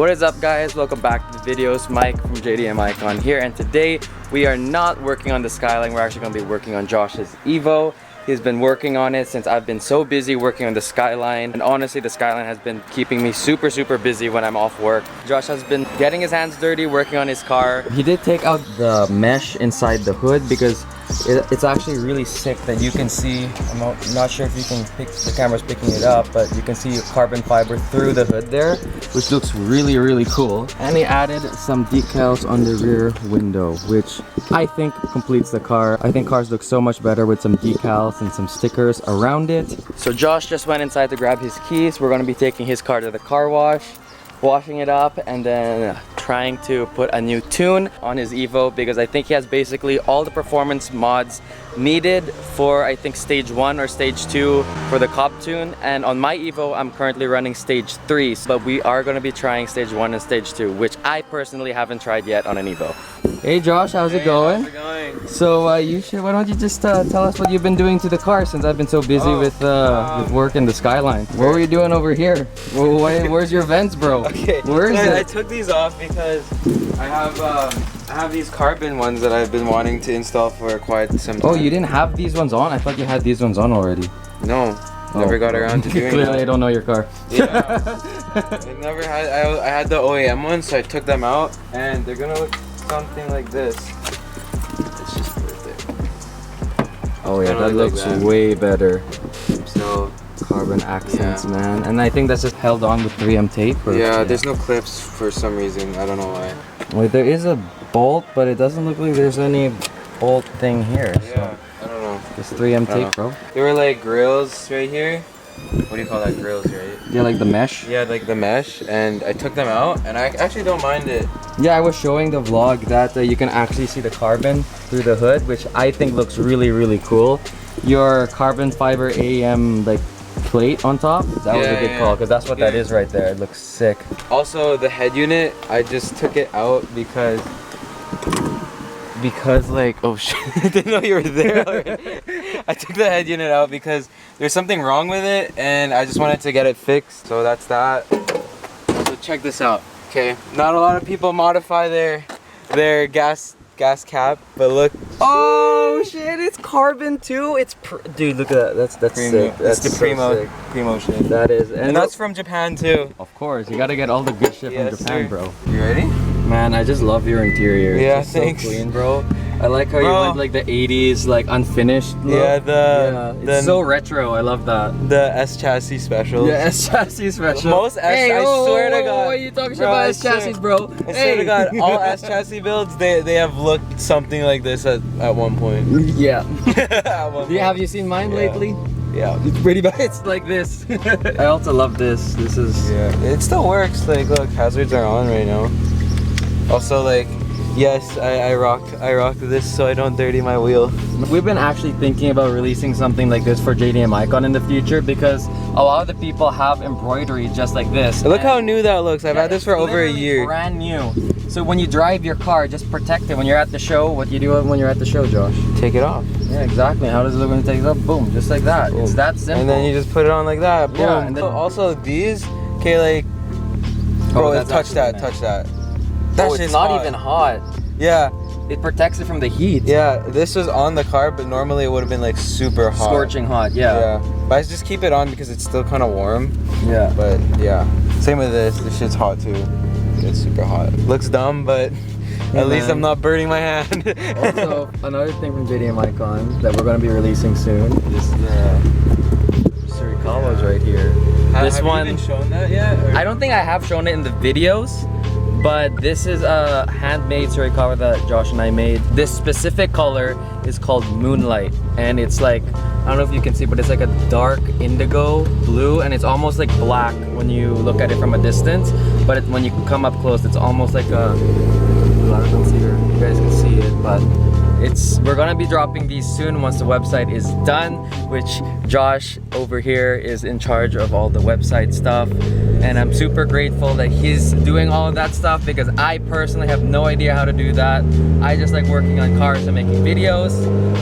What is up, guys? Welcome back to the videos. Mike from JDM Icon here, and today we are not working on the Skyline. We're actually going to be working on Josh's Evo. He's been working on it since I've been so busy working on the Skyline, and honestly the Skyline has been keeping me super busy when I'm off work. Josh has been getting his hands dirty working on his car. He did take out the mesh inside the hood because it's actually really sick that you can see. I'm not sure if you can pick, the camera's picking it up, but you can see carbon fiber through the hood there, which looks really cool. And he added some decals on the rear window, which I think completes the car. I think cars look so much better with some decals and some stickers around it. So Josh just went inside to grab his keys. We're going to be taking his car to the car wash, washing it up, and then trying to put a new tune on his Evo because I think he has basically all the performance mods needed for, I think, stage 1 or stage 2 for the Cobb tune. And on my Evo I'm currently running stage 3, but we are going to be trying stage 1 and stage 2, which I personally haven't tried yet on an Evo. Hey Josh, how's it going? How's it going? So why don't you just tell us what you've been doing to the car since I've been so busy with work in the Skyline. What were you doing over here? Where's your vents, bro? Okay, where is it? I took these off because I have these carbon ones that I've been wanting to install for quite some time. Oh, you didn't have these ones on? I thought you had these ones on already. No, never got around to doing Clearly that. I don't know your car. Yeah, I never had. I had the OEM ones, so I took them out, and they're gonna look something like this. It's just worth it. Oh yeah, that really looks like that. way better. So Carbon accents, yeah. man. And I think that's just held on with 3M tape. Or, yeah, there's no clips for some reason. I don't know why. Wait, there is a bolt, but it doesn't look like there's any bolt thing here. Yeah, I don't know. It's 3M tape, bro. There were like grills right here. What do you call that? Grills, right? Yeah, like the mesh. Yeah, like the mesh, and I took them out, and I actually don't mind it. Yeah, I was showing the vlog that you can actually see the carbon through the hood, which I think looks really cool. Your carbon fiber AM like plate on top, that was a good call, because that's what that is right there. It looks sick. Also, the head unit, I just took it out because like, oh shit, I didn't know you were there already. I took the head unit out because there's something wrong with it, and I just wanted to get it fixed. So that's that. So check this out. Okay, not a lot of people modify their gas cap, but look. Oh shit, it's carbon too. It's dude, look at that. That's sick. That's the primo shit. That is, and that's from Japan too. Of course, you gotta get all the good shit from Japan, bro. You ready? Man, I just love your interior. Yeah, it's thanks. So clean, bro. I like how you went like the 80s, like unfinished look. Yeah, it's so retro. I love that. The S chassis special. Yeah, S chassis special. Most S, I swear to God. Why are you talking about S chassis, bro? I swear to God, all S chassis builds, they have looked something like this at one point. Yeah. At one point. Have you seen mine lately? Yeah. It's pretty bad. It's like this. I also love this. This is. Yeah. It still works. Like, look, hazards are on right now. Also, like, yes, I rocked this so I don't dirty my wheel. We've been actually thinking about releasing something like this for JDM Icon in the future because a lot of the people have embroidery just like this. Look how new that looks. I've had this for over a year. Brand new. So when you drive your car, just protect it. When you're at the show, what do you do when you're at the show, Josh? Take it off. Yeah, exactly. How does it look when you take it off? Boom, just like that. Boom. It's that simple. And then you just put it on like that. Boom. Yeah, and then also these, okay, like, bro, touch that. Oh, it's not even hot. Yeah. It protects it from the heat. Yeah, this was on the car, but normally it would have been like super hot. Scorching hot, yeah. But I just keep it on because it's still kind of warm. Yeah. But yeah, same with this. This shit's hot too. It's super hot. Looks dumb, but at least I'm not burning my hand. Also, another thing from JDM Icon that we're going to be releasing soon is the Surikawas right here. Have you even shown that yet? Or? I don't think I have shown it in the videos. But this is a handmade Surikawa that Josh and I made. This specific color is called Moonlight, and it's like, I don't know if you can see, but it's like a dark indigo blue, and it's almost like black when you look at it from a distance. But when you come up close, it's almost like a, I don't see here, you guys can see it, but we're gonna be dropping these soon once the website is done, which Josh over here is in charge of all the website stuff, and I'm super grateful that he's doing all of that stuff because I personally have no idea how to do that. I just like working on cars and making videos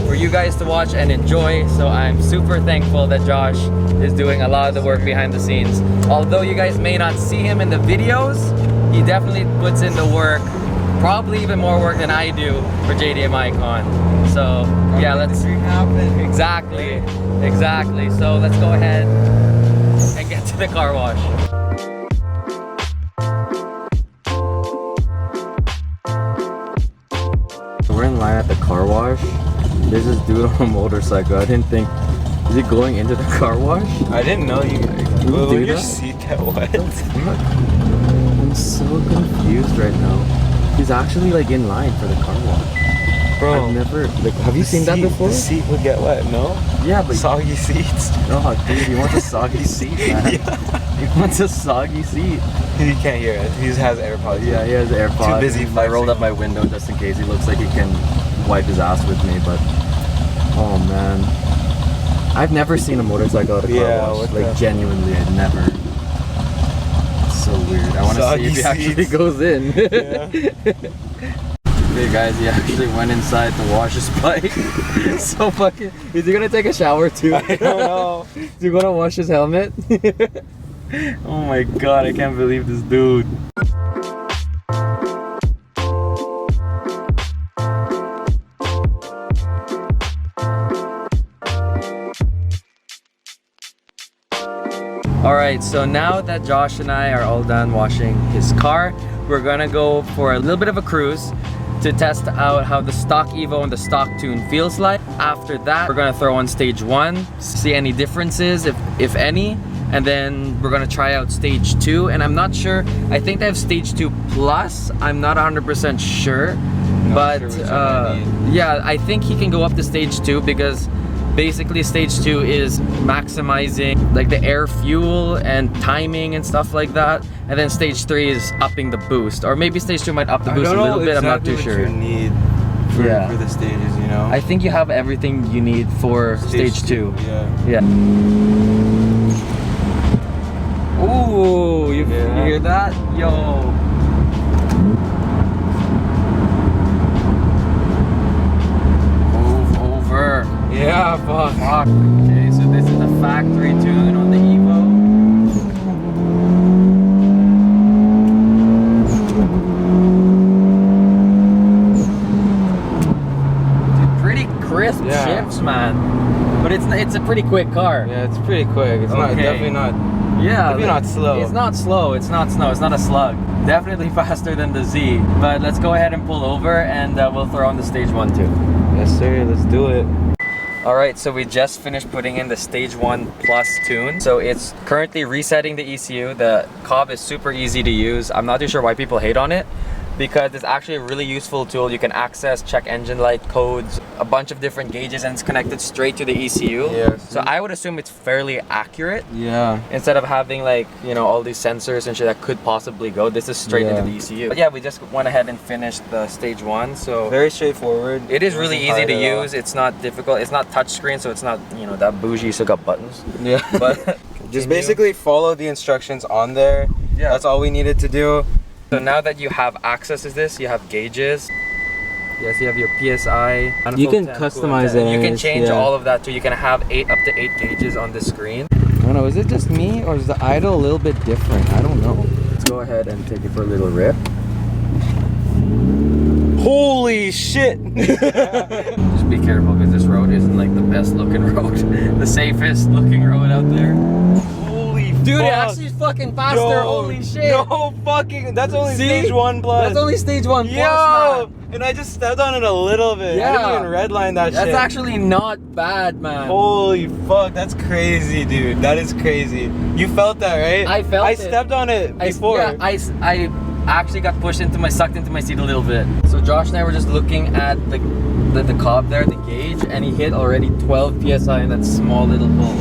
for you guys to watch and enjoy, so I'm super thankful that Josh is doing a lot of the work behind the scenes. Although you guys may not see him in the videos, He definitely puts in the work, probably even more work than I do for JDM Icon. So yeah, let's exactly. So let's go ahead and get to the car wash. We're in line at the car wash. There's this dude on a motorcycle. I didn't think, is he going into the car wash? I didn't know you. Will your seat get wet? I'm so confused right now. He's actually like in line for the car wash. Bro, I've never, like, have you seen that before? The seat would get wet, no? Yeah, but Soggy seats. no, dude, he wants a soggy seat, man. Yeah. He wants a soggy seat. He can't hear it. He has AirPods. Yeah, he has AirPods. Too busy I rolled up my window just in case. He looks like he can wipe his ass with me, but oh man, I've never seen a motorcycle at a car wash. Like genuinely, I've never. It's so weird. I want to see if he actually goes in. Yeah. Hey guys, he actually went inside to wash his bike. So fucking. Is he gonna take a shower too? I don't know. Is he gonna wash his helmet? Oh my god, I can't believe this dude. Alright, so now that Josh and I are all done washing his car, we're gonna go for a little bit of a cruise to test out how the stock Evo and the stock tune feels like. After that, we're gonna throw on stage 1, see any differences, if any, and then we're gonna try out stage 2. And I'm not sure, I think they have stage 2 plus, I'm not 100% sure, but yeah, I think he can go up to stage 2 because basically stage 2 is maximizing like the air fuel and timing and stuff like that, and then stage 3 is upping the boost, or maybe stage 2 might up the boost a little bit. I'm not too sure. What you need for the stages, you know. I think you have everything you need for stage 2. Yeah. Ooh, you hear that? Yo. Move over. Yeah, fuck. Okay, so this is a factory tune on the Evo. Dude, pretty crisp shifts, man. But it's a pretty quick car. Yeah, it's pretty quick. It's not definitely not. Yeah, maybe not slow. It's not slow. It's not slow. It's not a slug. Definitely faster than the Z. But let's go ahead and pull over, and we'll throw on the stage 1 too. Yes, sir. Let's do it. Alright, so we just finished putting in the stage 1 plus tune. So it's currently resetting the ECU. The Cobb is super easy to use. I'm not too sure why people hate on it, because it's actually a really useful tool. You can access, check engine light codes, a bunch of different gauges, and it's connected straight to the ECU. Yes. So I would assume it's fairly accurate. Yeah. Instead of having like, you know, all these sensors and shit that could possibly go, this is straight into the ECU. But yeah, we just went ahead and finished the stage 1. So very straightforward. it is really easy to use. It's not difficult. It's not touchscreen, so it's not, you know, that bougie, so got buttons. Yeah. But just basically follow the instructions on there. Yeah. That's all we needed to do. So now that you have access to this, you have gauges. Yes, you have your PSI. You can customize it. You can change all of that too. You can have up to 8 gauges on the screen. I don't know, is it just me or is the idle a little bit different? I don't know. Let's go ahead and take it for a little rip. Holy shit! Just be careful because this road isn't like the best looking road. The safest looking road out there. Dude, it actually is fucking faster. Yo, holy shit. No fucking, that's only stage 1 plus. That's only stage 1 plus, Yo, man. and I just stepped on it a little bit. Yeah. I didn't even redline that shit. That's actually not bad, man. Holy fuck, that's crazy, dude. That is crazy. You felt that, right? I felt it. I stepped on it before. I actually got sucked into my seat a little bit. So Josh and I were just looking at the Cobb there, the gauge, and he hit already 12 PSI in that small little pull.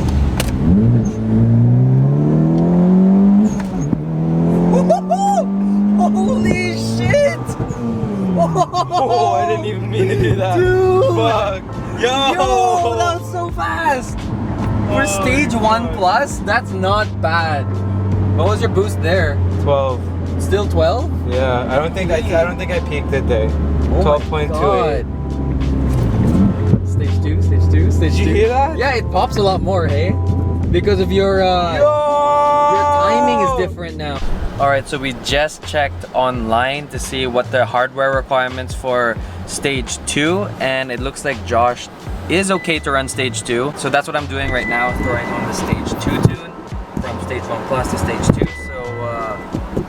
Holy shit! Oh, I didn't even mean to do that. Dude! Fuck. Yo, that was so fast! For stage 1 plus, that's not bad. What was your boost there? 12. Still 12? Yeah, I don't think I peaked it there. 12.28. Stage 2, stage 2, stage 2. Did you hear that? Yeah, it pops a lot more, hey? Because of your timing is different now. Alright, so we just checked online to see what the hardware requirements for stage 2, and it looks like Josh is okay to run stage 2. So that's what I'm doing right now, throwing on the stage 2 tune from stage 1 plus to stage 2.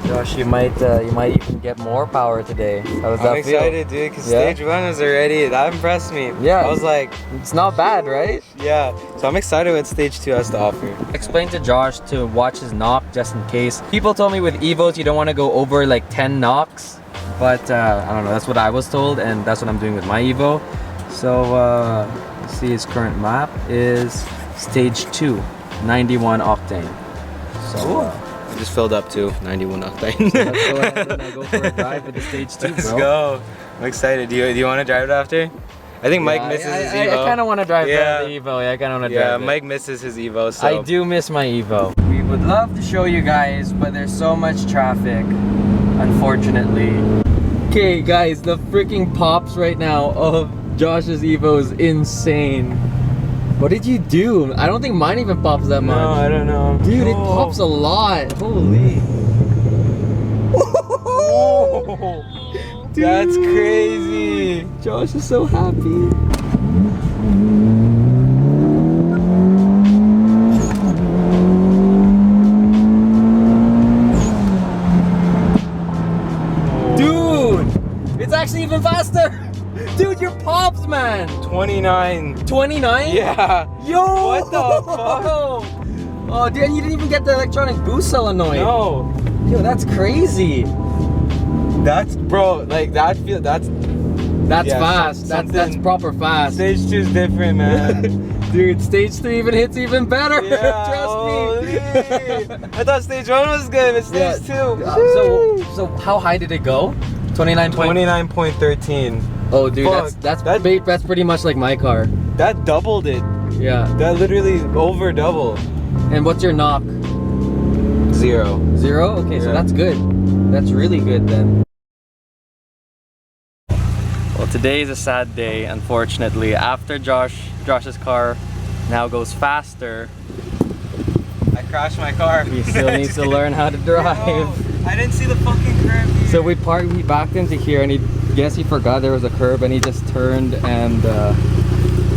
Josh, you might even get more power today. How does that feel? I'm excited, dude, because stage 1 was already, that impressed me. Yeah. I was like, it's not bad, right? Yeah. So I'm excited what stage 2 has to offer. Explain to Josh to watch his knock just in case. People told me with Evos you don't want to go over like 10 knocks, but I don't know, that's what I was told, and that's what I'm doing with my Evo. So let's see, his current map is stage 2, 91 octane. So I just filled up to 91 octane. so let's go ahead and go for a drive with the stage 2, Let's bro. go. I'm excited. Do you want to drive it after? I think Mike misses his Evo. I kind of want to drive the Evo. Yeah, I kind of want to drive it. Mike misses his Evo, so. I do miss my Evo. We would love to show you guys, but there's so much traffic, unfortunately. Okay, guys, the freaking pops right now of Josh's Evo is insane. What did you do? I don't think mine even pops that much. No, I don't know. Dude, it pops a lot. Holy. Dude. That's crazy. Josh is so happy. Dude, it's actually even faster. Dude, your pops, man. 29. 29? Yeah. Yo. What the fuck? Oh, dude, you didn't even get the electronic boost solenoid. No. Yo, that's crazy. That's, bro, like that feel, that's yeah, fast. That's proper fast. Stage 2 is different, man. Dude, stage 3 even hits even better. Yeah, Trust me. I thought stage 1 was good, but stage 2. So how high did it go? 29.13. Oh, dude, Fuck, that's pretty much like my car. That doubled it. Yeah. That literally over double. And what's your knock? 0. 0? Okay, so Yeah. that's good. That's really good then. Well, today is a sad day, unfortunately. After Josh's car now goes faster, I crashed my car. he still needs to learn how to drive. No, I didn't see the fucking curb here. So we backed into here, and he forgot there was a curb, and he just turned, and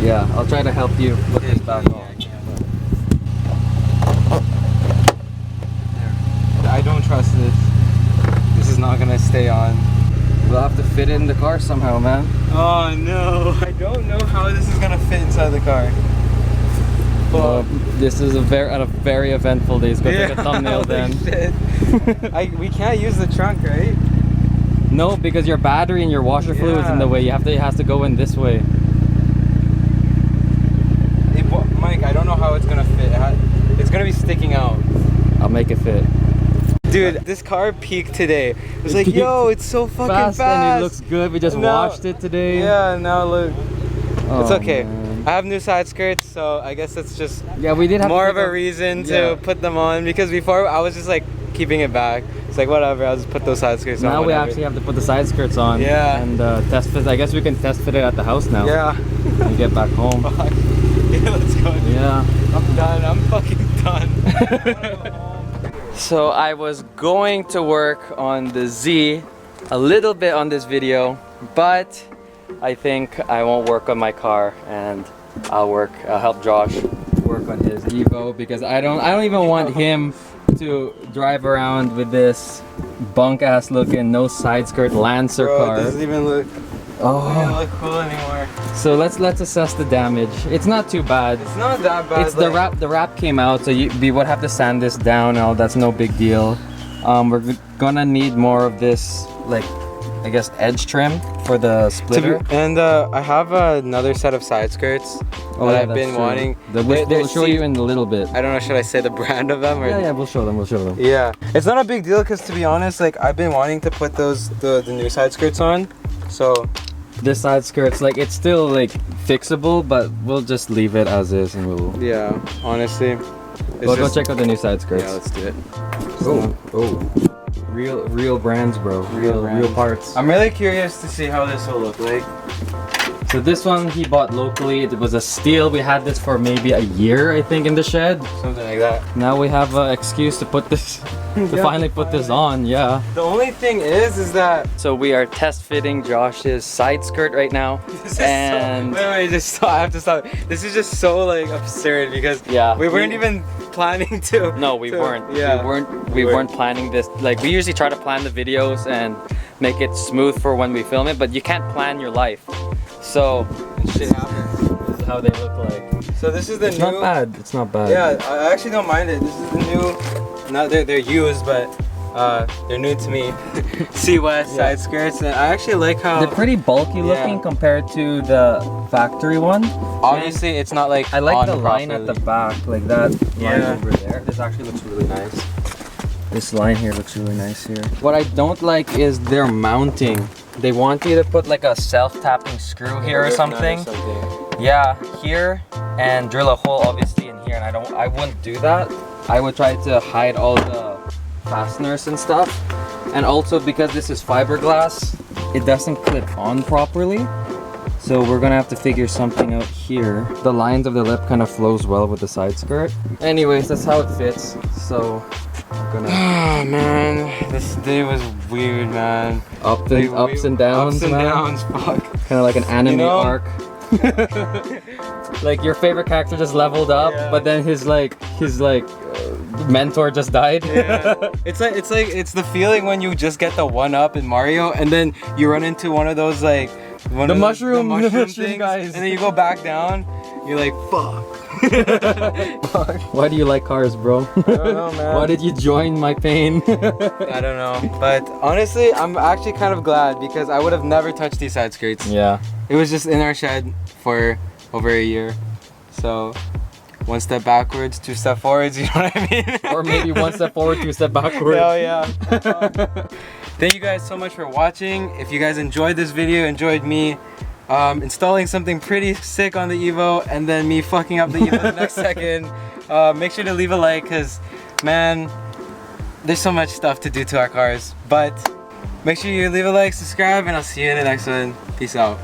yeah, I'll try to help you put this back on. I don't trust this. This is not gonna stay on. We'll have to fit it in the car somehow, man. Oh no, I don't know how this is gonna fit inside the car. Well, this is a very eventful day. Let's go take a thumbnail then. We can't use the trunk, right? No, because your battery and your washer fluid's in the way. It has to go in this way. Mike, I don't know how it's gonna fit. It's gonna be sticking out. I'll make it fit. Dude, this car peaked today. It was like, yo, it's so fucking fast. And it looks good. We just washed it today. Yeah, now look. Oh, it's okay. man. I have new side skirts, so I guess it's just we did have more of a reason to put them on, because before I was just like keeping it back. It's like, whatever, I'll just put those side skirts on. Now we actually have to put the side skirts on. Yeah. And test fit. I guess we can test fit it at the house now. Yeah. When we get back home. Fuck. Yeah, let's go. Yeah. I'm done. I'm fucking done. So I was going to work on the Z a little bit on this video, but I think I won't work on my car, and I'll help Josh work on his Evo, because I don't even want him to drive around with this bunk ass looking no side skirt Lancer car. It doesn't even look cool anymore. So let's assess the damage. It's not too bad. It's not that bad. It's the wrap came out, so we would have to sand this down. Now that's no big deal. We're gonna need more of this, like, I guess, edge trim for the splitter. I have another set of side skirts that I've been wanting. We'll show you in a little bit. I don't know, should I say the brand of them? Or Yeah, we'll show them. Yeah, it's not a big deal, because to be honest, like, I've been wanting to put the new side skirts on, so. This side skirt's like, it's still like fixable, but we'll just leave it as is, and we'll. Yeah, honestly. We'll go check out the new side skirts. Yeah, let's do it. Oh. Real brands, bro. Real parts. I'm really curious to see how this will look like. So this one he bought locally. It was a steal. We had this for maybe a year, I think, in the shed. Something like that. Now we have an excuse to put this, to finally put this on. Yeah. The only thing is that So we are test fitting Josh's side skirt right now, and wait, just stop. I have to stop. This is just so like absurd because yeah, we weren't even planning to. No, we weren't. Yeah, we weren't planning this. Like we usually try to plan the videos and make it smooth for when we film it, but you can't plan your life. So shit happens. this is how they look like. So this is the It's new. not bad. It's not bad. Yeah, I actually don't mind it. This is the new. Not they're used, but they're new to me. Sea West side skirts, and I actually like how They're pretty bulky looking compared to the factory one. obviously it's not like I like on the line at the back, like that line Yeah. over there. This actually looks really nice. This line here looks really nice here. What I don't like is their mounting. They want you to put like a self-tapping screw here or something. Yeah, here, and drill a hole obviously in here, and I wouldn't do that. I would try to hide all the fasteners and stuff. And also because this is fiberglass, it doesn't clip on properly. So we're gonna have to figure something out here. The lines of the lip kind of flows well with the side skirt. Anyways, that's how it fits. So I'm gonna Oh man, this day was weird, man. ups and downs, Ups and man. downs, fuck. Kind of like an anime You know? arc. Like your favorite character just leveled up, Yeah. but then his mentor just died. Yeah. It's the feeling when you just get the one up in Mario, and then you run into one of those like The mushroom things, guys. and then you go back down. You're like, fuck. Why do you like cars, bro? I don't know, man. Why did you join my pain? I don't know, but honestly, I'm actually kind of glad because I would have never touched these side skirts. Yeah. It was just in our shed for over a year, so one step backwards, two step forwards. You know what I mean? Or maybe one step forward, two step backward. Hell yeah. Thank you guys so much for watching. If you guys enjoyed this video, enjoyed me installing something pretty sick on the Evo, and then me fucking up the Evo the next second, make sure to leave a like, because man, there's so much stuff to do to our cars. But make sure you leave a like, subscribe, and I'll see you in the next one. Peace out.